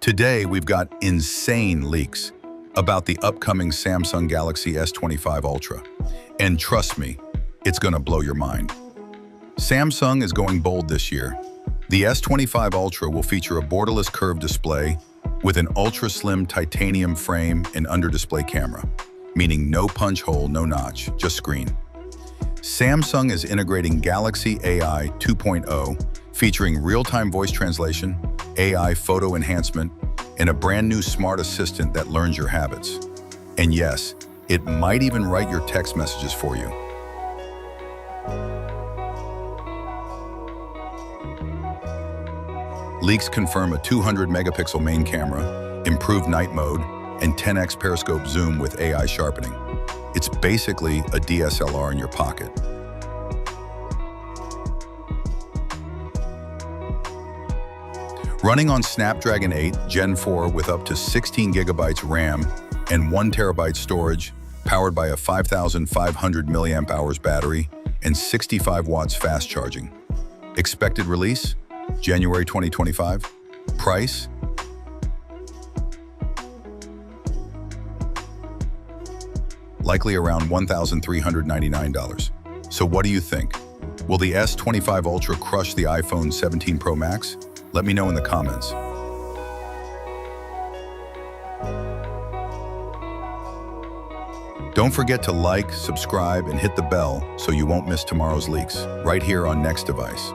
Today, we've got insane leaks about the upcoming Samsung Galaxy S25 Ultra. And trust me, it's gonna blow your mind. Samsung is going bold this year. The S25 Ultra will feature a borderless curved display with an ultra-slim titanium frame and under-display camera, meaning no punch hole, no notch, just screen. Samsung is integrating Galaxy AI 2.0, featuring real-time voice translation, AI photo enhancement, and a brand new smart assistant that learns your habits. And yes, it might even write your text messages for you. Leaks confirm a 200-megapixel main camera, improved night mode, and 10x periscope zoom with AI sharpening. It's basically a DSLR in your pocket. Running on Snapdragon 8 Gen 4 with up to 16 gigabytes RAM and 1 terabyte storage, powered by a 5,500 milliamp hours battery and 65 watts fast charging. Expected release? January 2025. Price? Likely around $1,399. So what do you think? Will the S25 Ultra crush the iPhone 17 Pro Max? Let me know in the comments. Don't forget to like, subscribe, and hit the bell so you won't miss tomorrow's leaks, right here on Next Device.